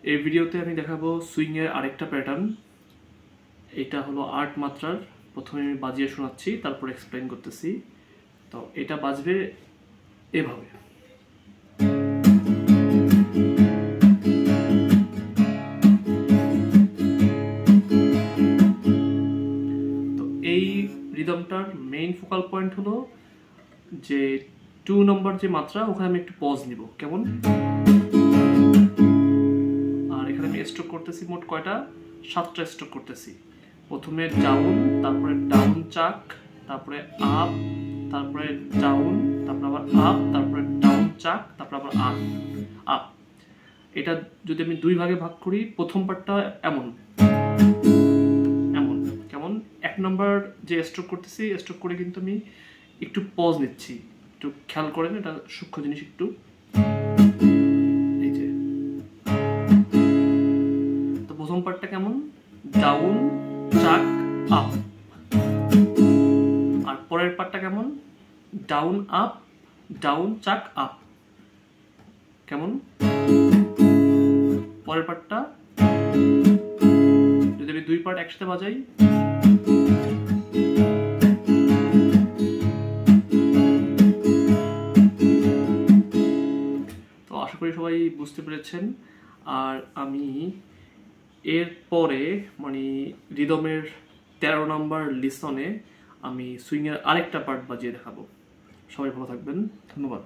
এই ভিডিওতে আমি দেখাবো সুইং এর আরেকটা প্যাটার্ন। এটা হলো 8 মাত্রার। প্রথমে আমি বাজিয়ে শোনাচ্ছি, তারপর এক্সপ্লেইন করতেছি। তো এটা বাজবে এভাবে। তো এই রিদমটার মেইন ফোকাল পয়েন্ট হলো যে 2 নম্বর যে মাত্রা, ওখানে আমি একটু পজ নিব। কেমন? আর এখানে আমি স্ট্রোক করতেছি মোট কয়টা? 7টা স্ট্রোক করতেছি। প্রথমে ডাউন, তারপরে ডাউন চাক, তারপরে আপ, তারপরে ডাউন, তারপরে আবার আপ, তারপরে ডাউন চাক, তারপরে আবার আপ আপ। এটা যদি আমি 2 ভাগে ভাগ করি, প্রথম পার্টটা এমন এমন কেমন 1 নম্বর যে স্ট্রোক করতেছি, স্ট্রোক করে কিন্তু আমি একটু পজ নিচ্ছি। একটু খেয়াল করেন, এটা সূক্ষ্ম জিনিস একটু। এই যে তো প্রথম পার্টটা কেমন? ডাউন চাক আপ। আর পরের পার্টটা কেমন? ডাউন আপ, ডাউন চাক আপ। কেমন? পরের পার্টটা যদি আমি 2 পার্ট একসাথে বাজাই, তো আশা করি সবাই বুঝতে পেরেছেন। আর আমি এর পরে মানে রিদমের 13 নম্বর লিসনে আমি সুইংয়ের আরেকটা পার্ট বাজিয়ে দেখাবো। সবাই ভালো থাকবেন, ধন্যবাদ।